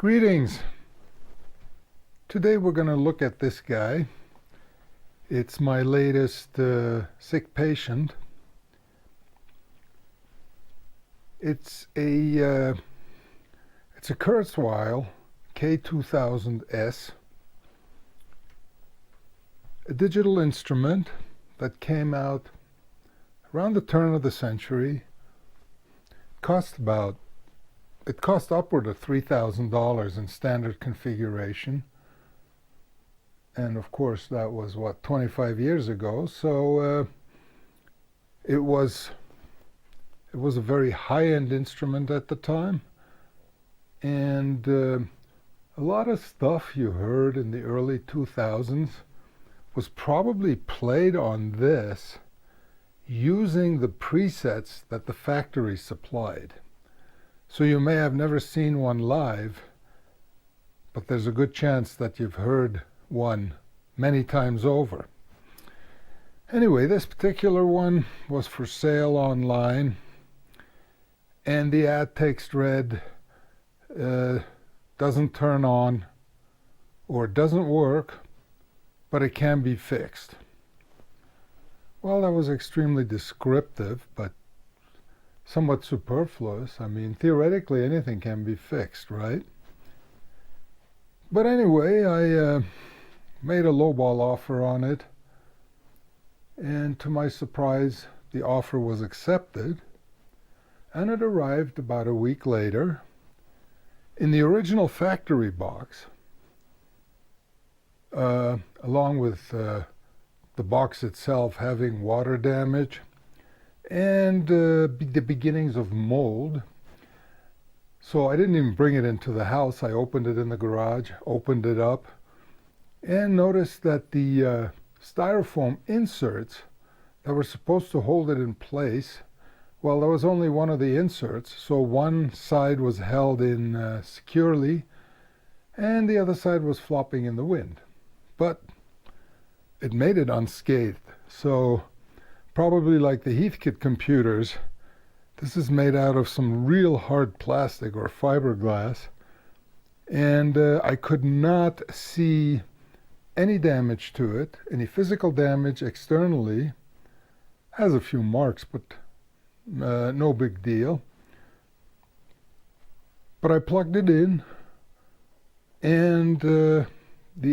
Greetings. Today we're going to look at this guy. It's my latest sick patient. It's a Kurzweil K2000S, a digital instrument that came out around the turn of the century. It cost upward of $3,000 in standard configuration. And of course, that was, 25 years ago. So it was a very high-end instrument at the time. And a lot of stuff you heard in the early 2000s was probably played on this using the presets that the factory supplied. So you may have never seen one live, but there's a good chance that you've heard one many times over. Anyway, this particular one was for sale online, and the ad text read, doesn't turn on or doesn't work, but it can be fixed. Well, that was extremely descriptive, but somewhat superfluous. I mean, theoretically, anything can be fixed, right? But anyway, I made a lowball offer on it, and to my surprise, the offer was accepted, and it arrived about a week later in the original factory box, along with the box itself having water damage and the beginnings of mold. So I didn't even bring it into the house. I opened it in the garage, opened it up, and noticed that the styrofoam inserts that were supposed to hold it in place, well, there was only one of the inserts, so one side was held in securely, and the other side was flopping in the wind. But it made it unscathed. So probably like the Heathkit computers, this is made out of some real hard plastic or fiberglass, and I could not see any damage to it, any physical damage externally. Has a few marks, but no big deal. But I plugged it in, and the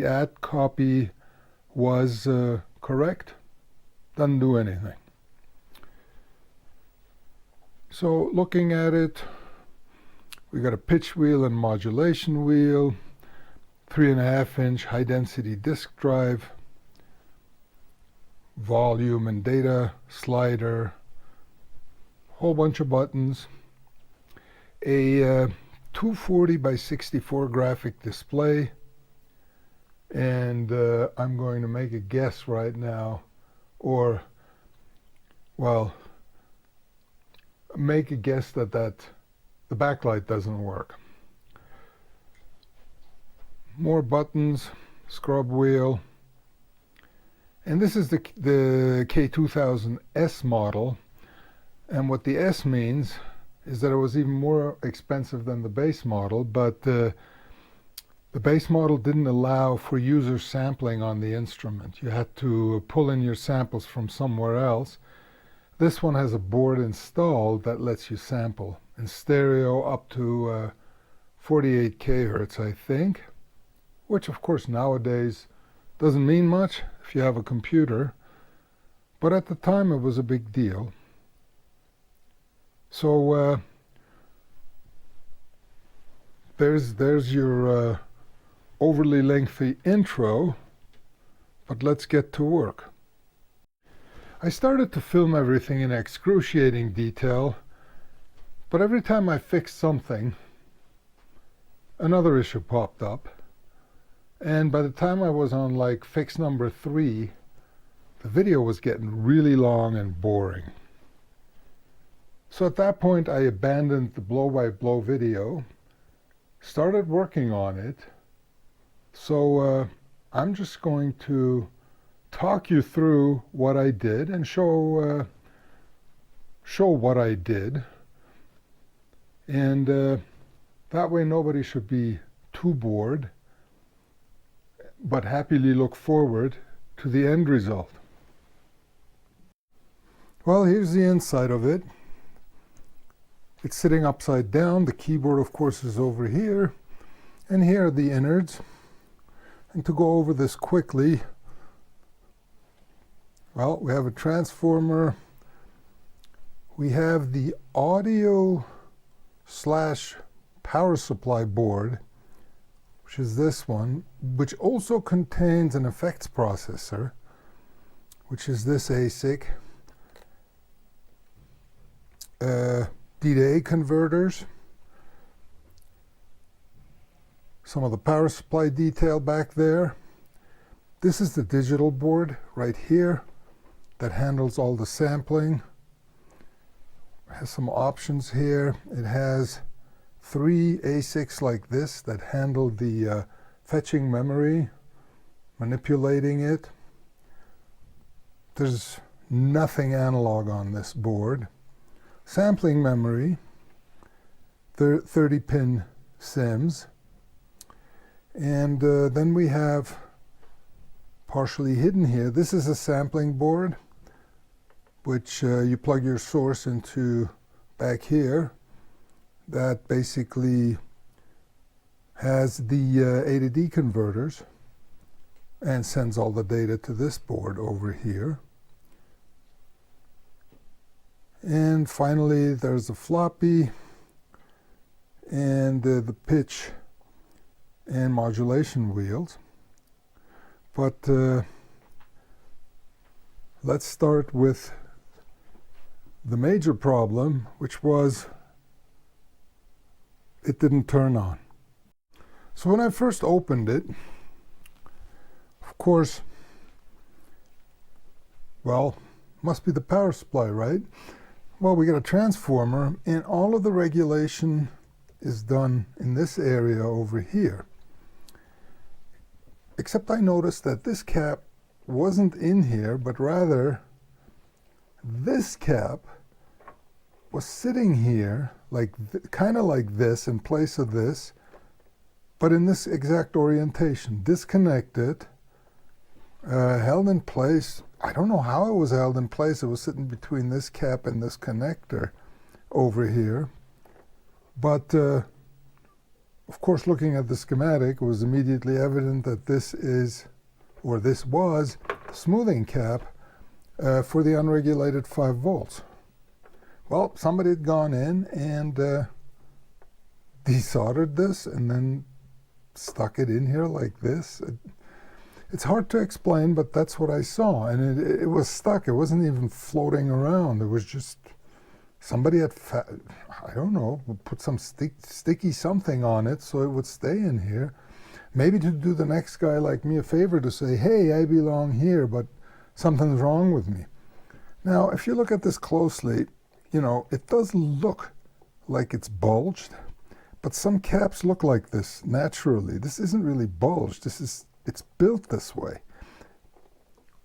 ad copy was correct. Doesn't do anything. So looking at it, we got a pitch wheel and modulation wheel, 3.5-inch high-density disk drive, volume and data slider, whole bunch of buttons, a 240 by 64 graphic display, and I'm going to make a guess right now, or, well, make a guess that the backlight doesn't work. More buttons, scrub wheel, and this is the K2000S model, and what the S means is that it was even more expensive than the base model, but the base model didn't allow for user sampling on the instrument. You had to pull in your samples from somewhere else. This one has a board installed that lets you sample in stereo up to 48 kHz, I think, which of course nowadays doesn't mean much if you have a computer, but at the time it was a big deal. So there's your overly lengthy intro, but let's get to work. I started to film everything in excruciating detail, but every time I fixed something, another issue popped up, and by the time I was on like fix number 3, the video was getting really long and boring. So at that point I abandoned the blow-by-blow video, started working on it. So I'm just going to talk you through what I did and show what I did, and that way nobody should be 2 board, but happily look forward to the end result. Well, here's the inside of it. It's sitting upside down. The keyboard, of course, is over here. And here are the innards. And to go over this quickly, well, we have a transformer. We have the audio / power supply board, which is this one, which also contains an effects processor, which is this ASIC. D to A converters, some of the power supply detail back there. This is the digital board right here that handles all the sampling. It has some options here. It has 3 ASICs like this that handle the fetching memory, manipulating it. There's nothing analog on this board. Sampling memory, 30-pin SIMs, and then we have partially hidden here. This is a sampling board, which you plug your source into back here. That basically has the A to D converters and sends all the data to this board over here. And finally, there's the floppy and the pitch and modulation wheels. But let's start with the major problem, which was it didn't turn on. So when I first opened it, of course, well, must be the power supply, right? Well, we got a transformer, and all of the regulation is done in this area over here. Except I noticed that this cap wasn't in here, but rather this cap was sitting here, like kind of like this, in place of this, but in this exact orientation, disconnected, held in place. I don't know how it was held in place. It was sitting between this cap and this connector over here. But of course, looking at the schematic, it was immediately evident that this is, or this was, smoothing cap for the unregulated 5 volts. Well, somebody had gone in and desoldered this and then stuck it in here like this. It's hard to explain, but that's what I saw. And it was stuck. It wasn't even floating around. It was just somebody had, I don't know, put some sticky something on it so it would stay in here. Maybe to do the next guy like me a favor to say, hey, I belong here, but something's wrong with me. Now, if you look at this closely, you know, it does look like it's bulged, but some caps look like this naturally. This isn't really bulged. It's built this way.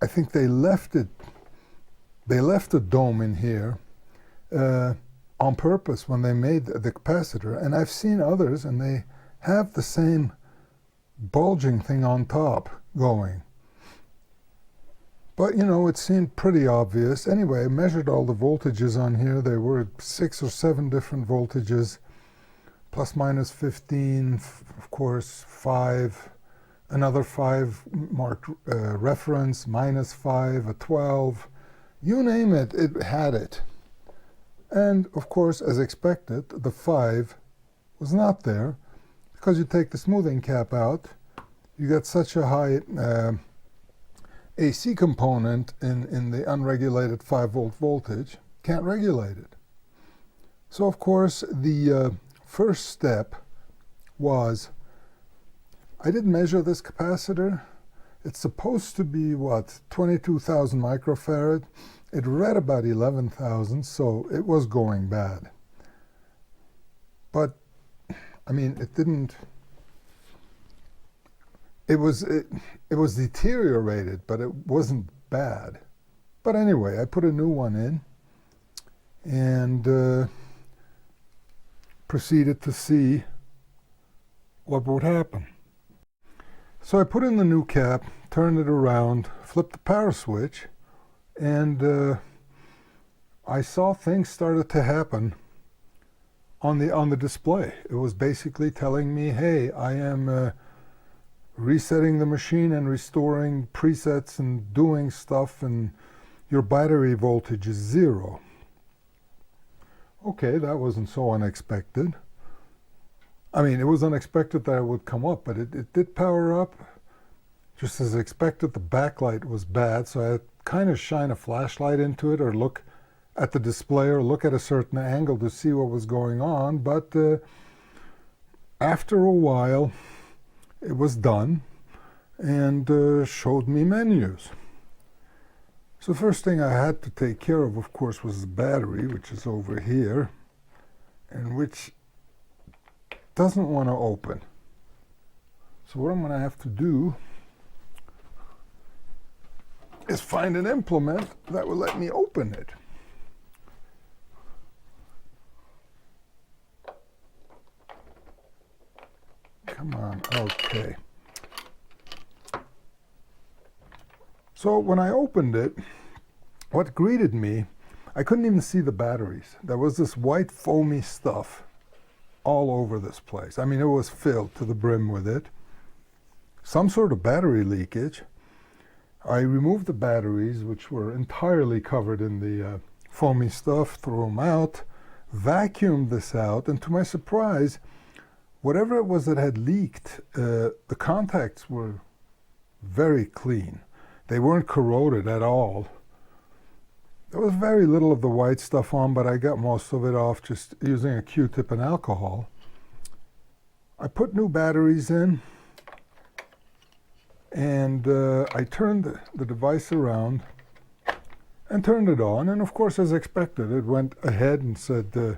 I think they left a dome in here on purpose when they made the capacitor. And I've seen others, and they have the same bulging thing on top going. But, you know, it seemed pretty obvious. Anyway, I measured all the voltages on here. There were 6 or 7 different voltages, plus minus 15, of course, 5, another 5 marked reference, minus 5, a 12. You name it, it had it. And, of course, as expected, the 5 was not there, because you take the smoothing cap out, you get such a high AC component in the unregulated 5-volt voltage, can't regulate it. So, of course, the first step was, I did measure this capacitor. It's supposed to be, what, 22,000 microfarad. It read about 11,000, so it was going bad. But, I mean, it didn't... It was deteriorated, but it wasn't bad. But anyway, I put a new one in and proceeded to see what would happen. So I put in the new cap, turned it around, flipped the power switch, and I saw things started to happen on the display. It was basically telling me, hey, I am resetting the machine and restoring presets and doing stuff, and your battery voltage is 0. Okay, that wasn't so unexpected. I mean, it was unexpected that it would come up, but it did power up. Just as expected, the backlight was bad, so I had to kind of shine a flashlight into it or look at the display or look at a certain angle to see what was going on. But after a while, it was done and showed me menus. So the first thing I had to take care of course, was the battery, which is over here, and which doesn't want to open. So what I'm going to have to do is find an implement that will let me open it. Come on, okay. So when I opened it, what greeted me, I couldn't even see the batteries. There was this white foamy stuff all over this place. I mean, it was filled to the brim with it. Some sort of battery leakage. I removed the batteries, which were entirely covered in the foamy stuff, threw them out, vacuumed this out, and to my surprise, whatever it was that had leaked, the contacts were very clean. They weren't corroded at all. There was very little of the white stuff on, but I got most of it off just using a Q-tip and alcohol. I put new batteries in, and I turned the device around and turned it on. And of course, as expected, it went ahead and said,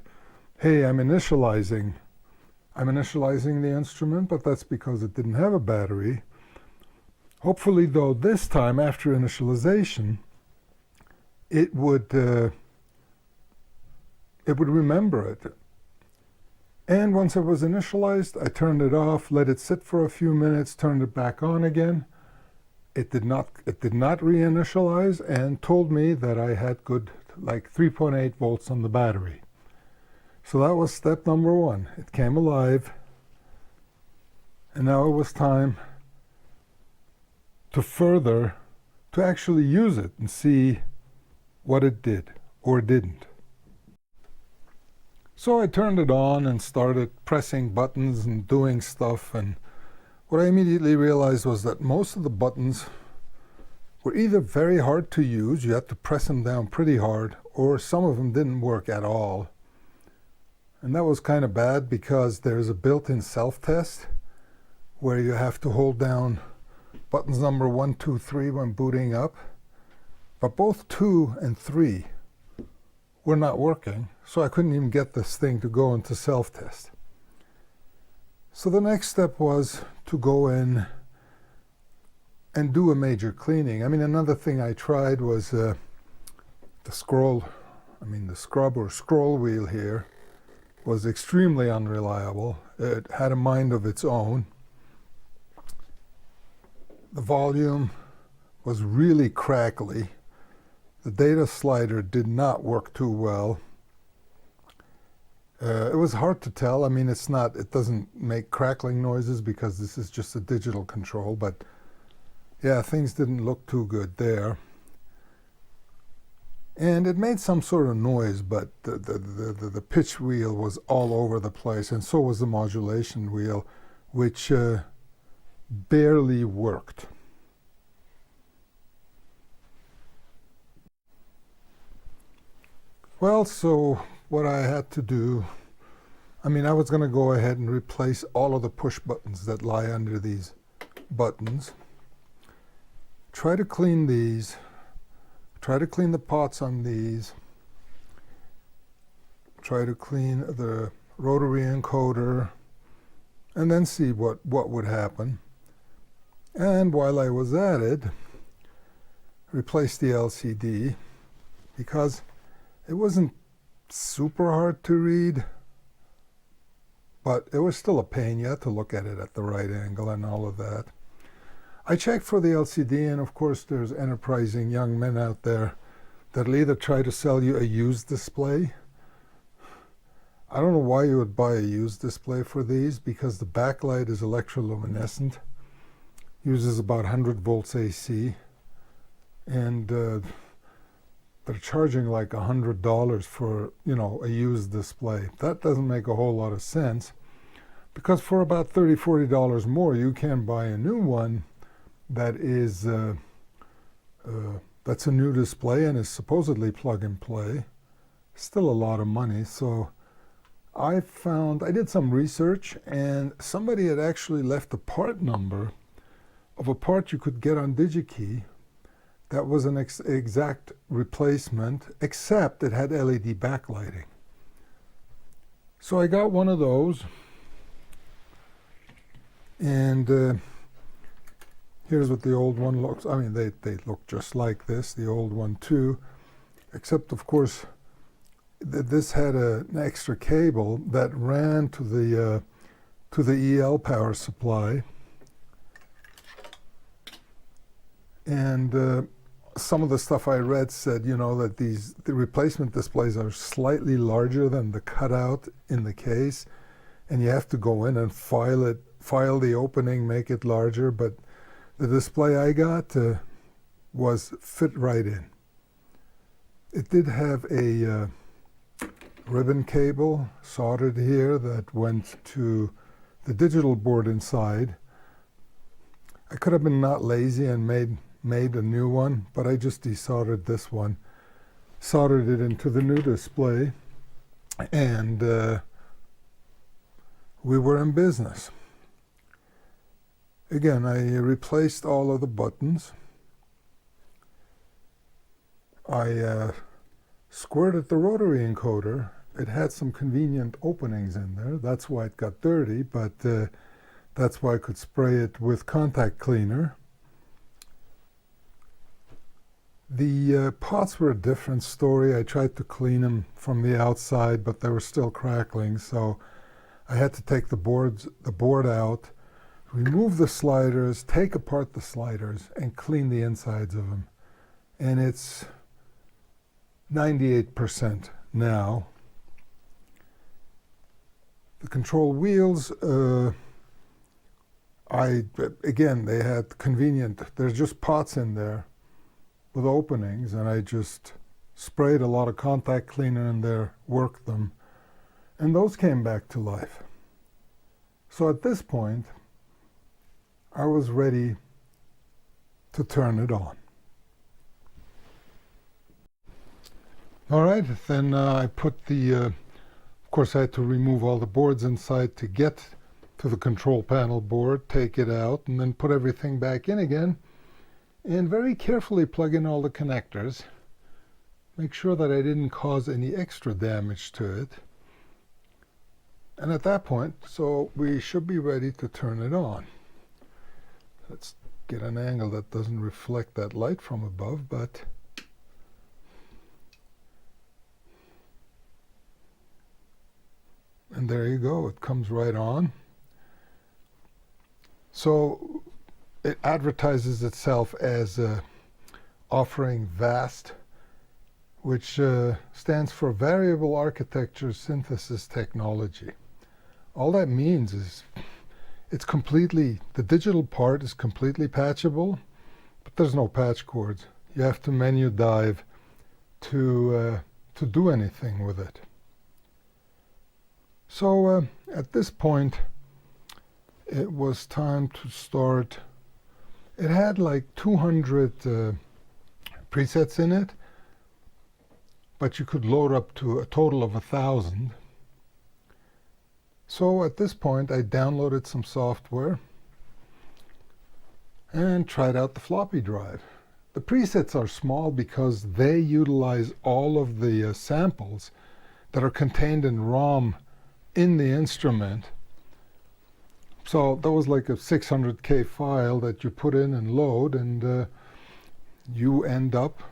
hey, I'm initializing the instrument, but that's because it didn't have a battery. Hopefully, though, this time, after initialization, it would remember it. And once it was initialized, I turned it off, let it sit for a few minutes, turned it back on again. It did not reinitialize, and told me that I had good, like 3.8 volts on the battery. So that was step number 1. It came alive, and now it was time to actually use it and see what it did or didn't. So I turned it on and started pressing buttons and doing stuff, and what I immediately realized was that most of the buttons were either very hard to use, you had to press them down pretty hard, or some of them didn't work at all. And that was kind of bad because there's a built-in self-test where you have to hold down buttons number 1, 2, 3 when booting up. But both 2 and 3 were not working, so I couldn't even get this thing to go into self-test. So the next step was to go in and do a major cleaning. I mean, another thing I tried was the scroll, the scrub or scroll wheel here was extremely unreliable. It had a mind of its own. The volume was really crackly. The data slider did not work too well. It was hard to tell. I mean, it doesn't make crackling noises because this is just a digital control, but yeah, things didn't look too good there. And it made some sort of noise, but the pitch wheel was all over the place, and so was the modulation wheel, which barely worked. Well, so what I had to do, I was going to go ahead and replace all of the push buttons that lie under these buttons. Try to clean these. Try to clean the pots on these. Try to clean the rotary encoder, and then see what would happen. And while I was at it, replace the LCD, because it wasn't super hard to read, but it was still a pain. You had to look at it at the right angle and all of that. I checked for the LCD, and of course there's enterprising young men out there that'll either try to sell you a used display. I don't know why you would buy a used display for these, because the backlight is electroluminescent, uses about 100 volts AC, and they're charging like $100 for, a used display. That doesn't make a whole lot of sense, because for about $30, $40 more, you can buy a new one that is that's a new display and is supposedly plug and play. Still a lot of money. So I did some research, and somebody had actually left a part number of a part you could get on DigiKey that was an exact replacement, except it had LED backlighting. So I got one of those, and here's what the old one looks. I mean, they look just like this, the old one too, except of course this had an extra cable that ran to the EL power supply, and some of the stuff I read said, that the replacement displays are slightly larger than the cutout in the case, and you have to go in and file the opening, make it larger. But the display I got was fit right in. It did have a ribbon cable soldered here that went to the digital board inside. I could have been not lazy and made a new one, but I just desoldered this one, soldered it into the new display, and we were in business. Again, I replaced all of the buttons. I squirted the rotary encoder. It had some convenient openings in there. That's why it got dirty, but that's why I could spray it with contact cleaner. The pots were a different story. I tried to clean them from the outside, but they were still crackling, so I had to take the board out, remove the sliders, take apart the sliders, and clean the insides of them. And it's 98% now. The control wheels, again, they had convenient, there's just pots in there with openings, and I just sprayed a lot of contact cleaner in there, worked them, and those came back to life. So at this point, I was ready to turn it on. All right, then I put of course I had to remove all the boards inside to get to the control panel board, take it out, and then put everything back in again, and very carefully plug in all the connectors. Make sure that I didn't cause any extra damage to it. And at that point, so we should be ready to turn it on. Let's get an angle that doesn't reflect that light from above, but and there you go, it comes right on. So it advertises itself as offering VAST, which stands for Variable Architecture Synthesis Technology. All that means is the digital part is completely patchable, but there's no patch cords. You have to menu dive to do anything with it. So at this point, it was time to start. It had like 200 presets in it, but you could load up to a total of 1,000. So at this point, I downloaded some software and tried out the floppy drive. The presets are small because they utilize all of the samples that are contained in ROM in the instrument. So that was like a 600K file that you put in and load, and you end up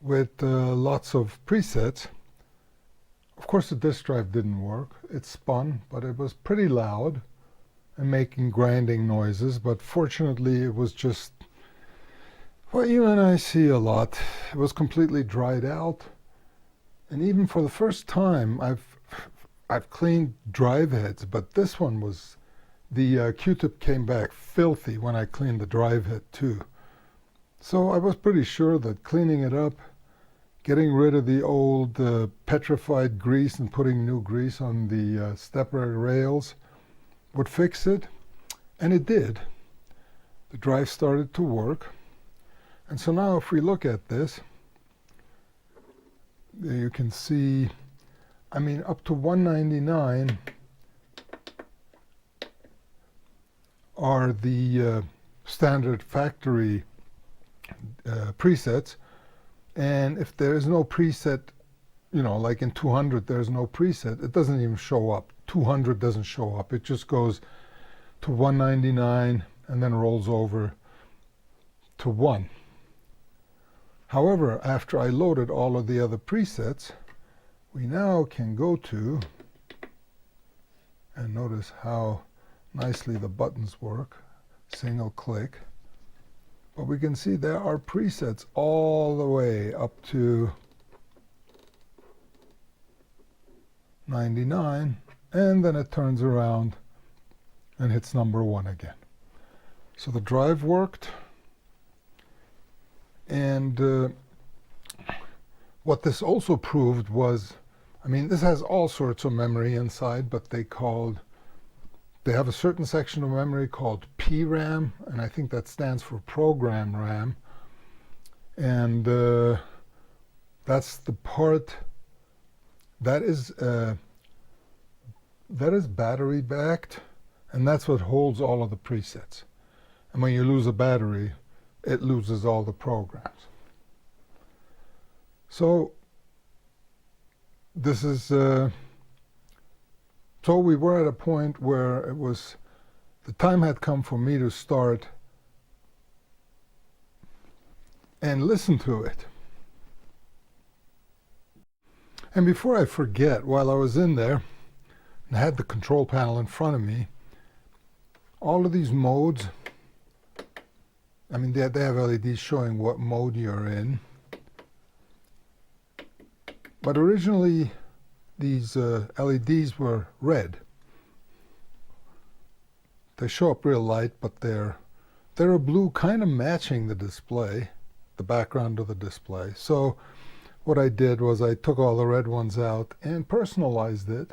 with lots of presets. Of course, the disk drive didn't work. It spun, but it was pretty loud and making grinding noises. But fortunately, it was just, well, even I see a lot. It was completely dried out. And even for the first time, I've cleaned drive heads, but this one was, the Q-tip came back filthy when I cleaned the drive head too. So I was pretty sure that cleaning it up, getting rid of the old petrified grease and putting new grease on the stepper rails would fix it, and it did. The drive started to work. And so now if we look at this, you can see, I mean, up to 199 are the standard factory presets. And if there is no preset, you know, like in 200, there's no preset, it doesn't even show up. 200 doesn't show up. It just goes to 199 and then rolls over to 1. However, after I loaded all of the other presets, we now can go to, and notice how nicely the buttons work, single click. But we can see there are presets all the way up to 99, and then it turns around and hits number 1 again. So the drive worked, and what this also proved was, I mean, this has all sorts of memory inside, but they have a certain section of memory called PRAM, and I think that stands for program RAM. And that's the part that is battery backed, and that's what holds all of the presets. And when you lose a battery, it loses all the programs. So this is so we were at a point where it was, the time had come for me to start and listen to it. And before I forget, while I was in there and I had the control panel in front of me, all of these modes, I mean, they have LEDs showing what mode you're in. But originally, these LEDs were red. They show up real light, but they're a blue, kind of matching the display, the background of the display. So what I did was I took all the red ones out and personalized it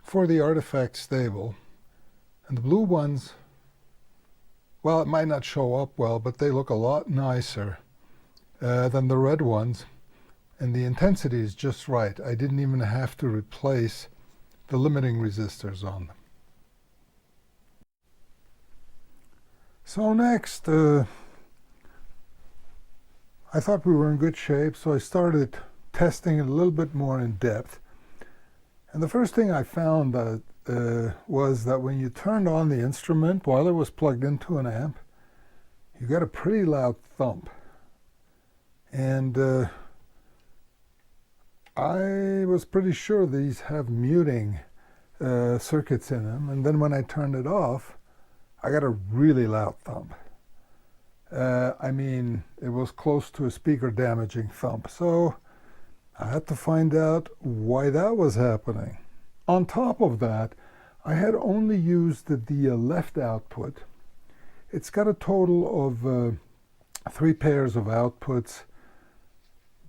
for the artifact stable. And the blue ones, well, it might not show up well, but they look a lot nicer than the red ones. And the intensity is just right. I didn't even have to replace the limiting resistors on them. So next, I thought we were in good shape, so I started testing it a little bit more in depth. And the first thing I found was that when you turned on the instrument while it was plugged into an amp, you got a pretty loud thump. And I was pretty sure these have muting circuits in them, and then when I turned it off, I got a really loud thump. I mean, it was close to a speaker damaging thump, so I had to find out why that was happening. On top of that, I had only used the left output. It's got a total of 3 pairs of outputs.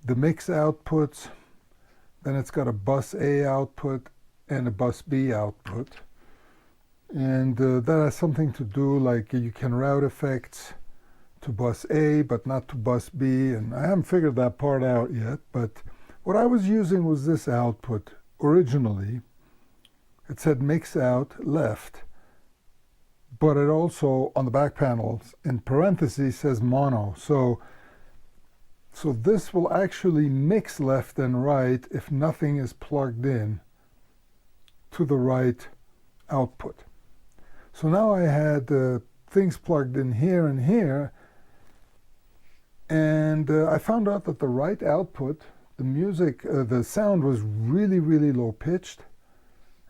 The mix outputs, then it's got a bus A output and a bus B output. And that has something to do, like you can route effects to bus A but not to bus B, and I haven't figured that part out yet. But what I was using was this output originally. It said mix out left, but it also on the back panels in parentheses says mono. So this will actually mix left and right if nothing is plugged in to the right output. So now I had things plugged in here and here, and I found out that the right output the music, the sound was really, really low pitched,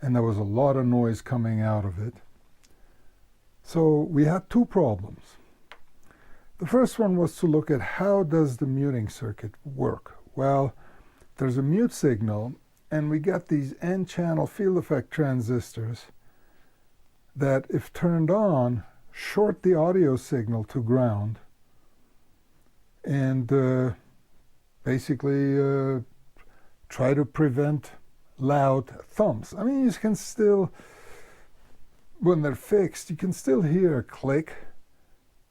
and there was a lot of noise coming out of it. So we had two problems. The first one was to look at how does the muting circuit work. Well, there's a mute signal, and we got these N-channel field effect transistors that, if turned on, short the audio signal to ground and basically try to prevent loud thumps. I mean, you can still, when they're fixed, you can still hear a click,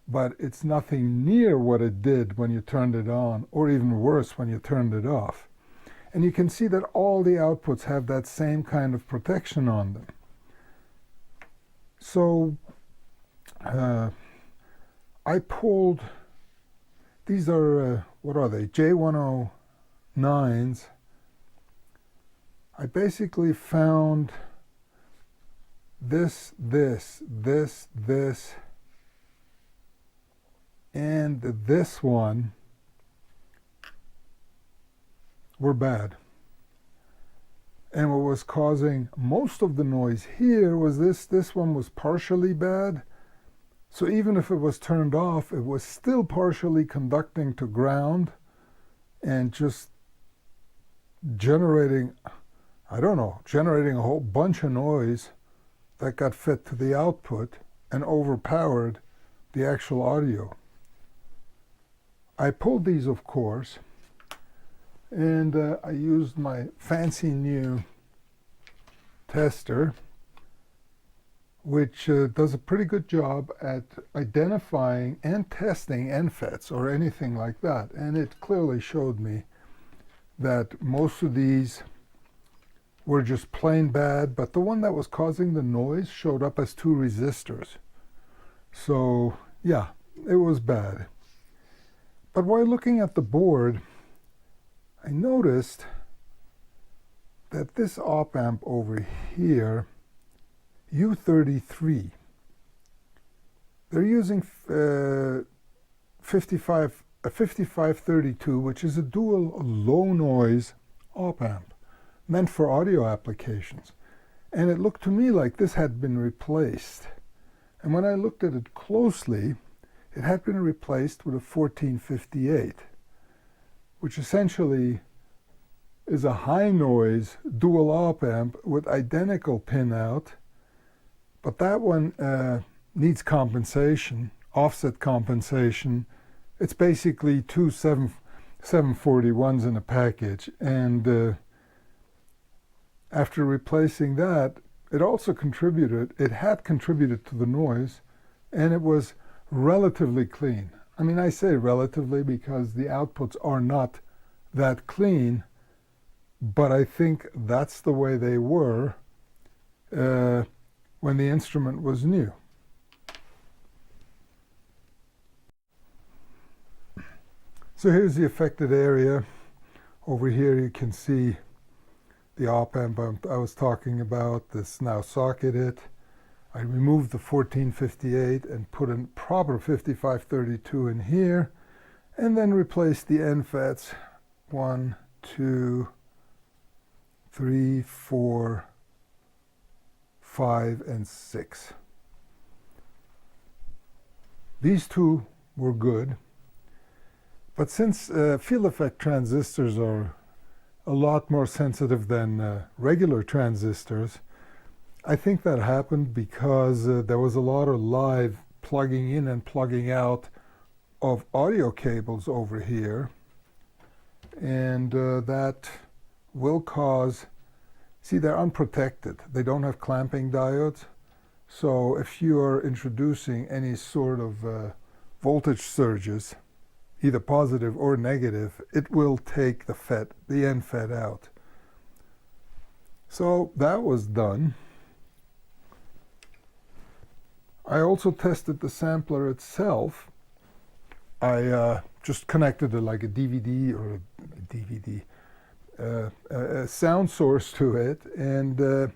but it's nothing near what it did when you turned it on, or even worse when you turned it off. And you can see that all the outputs have that same kind of protection on them. So I pulled, these are, what are they, J109s. I basically found this, and this one were bad. And what was causing most of the noise here was this one was partially bad. So even if it was turned off, it was still partially conducting to ground and just generating, I don't know, generating a whole bunch of noise that got fed to the output and overpowered the actual audio. I pulled these, of course, and I used my fancy new tester, which does a pretty good job at identifying and testing NFETs or anything like that. And it clearly showed me that most of these were just plain bad, but the one that was causing the noise showed up as two resistors. So yeah, it was bad. But while looking at the board, I noticed that this op amp over here, U33, they're using 5532, which is a dual low noise op amp meant for audio applications. And it looked to me like this had been replaced. And when I looked at it closely, it had been replaced with a 1458, which essentially is a high noise dual op amp with identical pinout, but that one needs compensation, offset compensation. It's basically two 741s in a package, and after replacing that, it also contributed, it had contributed to the noise, and it was relatively clean. I mean, I say relatively because the outputs are not that clean, but I think that's the way they were when the instrument was new. So here's the affected area. Over here you can see the op amp I was talking about, this now socketed. I removed the 1458 and put a proper 5532 in here, and then replaced the NFETs 1, 2, 3, 4, 5, and 6. These two were good, but since field effect transistors are a lot more sensitive than regular transistors, I think that happened because there was a lot of live plugging in and plugging out of audio cables over here, and that will cause, see, they're unprotected. They don't have clamping diodes, so if you are introducing any sort of voltage surges, either positive or negative, it will take the NFET out. So that was done. I also tested the sampler itself. I just connected it like a DVD or a sound source to it, and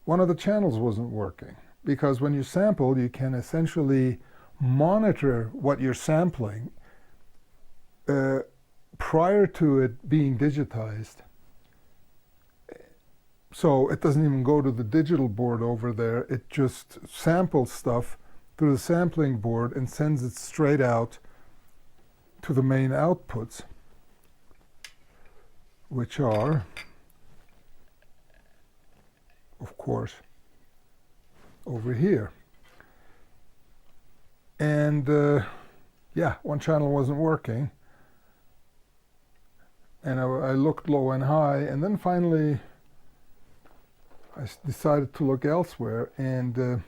one of the channels wasn't working, because when you sample, you can essentially monitor what you're sampling prior to it being digitized. So it doesn't even go to the digital board over there. It just samples stuff through the sampling board and sends it straight out to the main outputs, which are, of course, over here. And yeah, one channel wasn't working. And I looked low and high, and then finally I decided to look elsewhere. And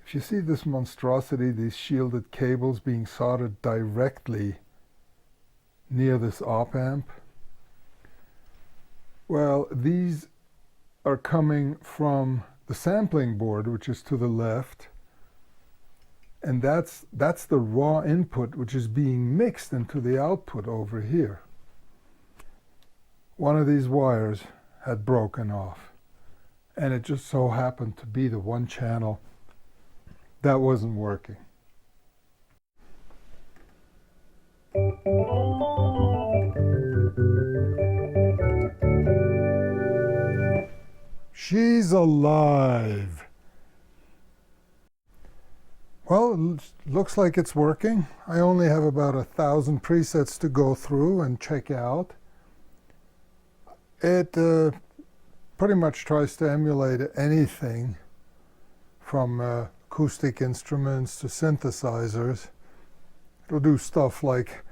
if you see this monstrosity, these shielded cables being soldered directly near this op amp, well, these are coming from the sampling board, which is to the left, and that's the raw input which is being mixed into the output over here. One of these wires had broken off, and it just so happened to be the one channel that wasn't working. She's alive. Well, it looks like it's working. I only have about 1,000 presets to go through and check out. It pretty much tries to emulate anything from acoustic instruments to synthesizers. It'll do stuff like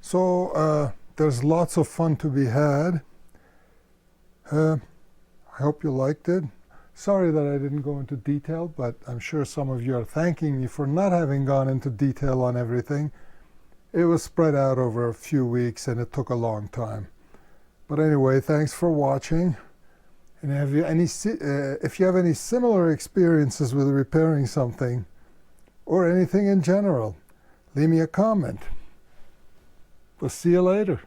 so there's lots of fun to be had. I hope you liked it. Sorry that I didn't go into detail, but I'm sure some of you are thanking me for not having gone into detail on everything. It was spread out over a few weeks and it took a long time. But anyway, thanks for watching. And if you have any similar experiences with repairing something or anything in general, leave me a comment. We'll see you later.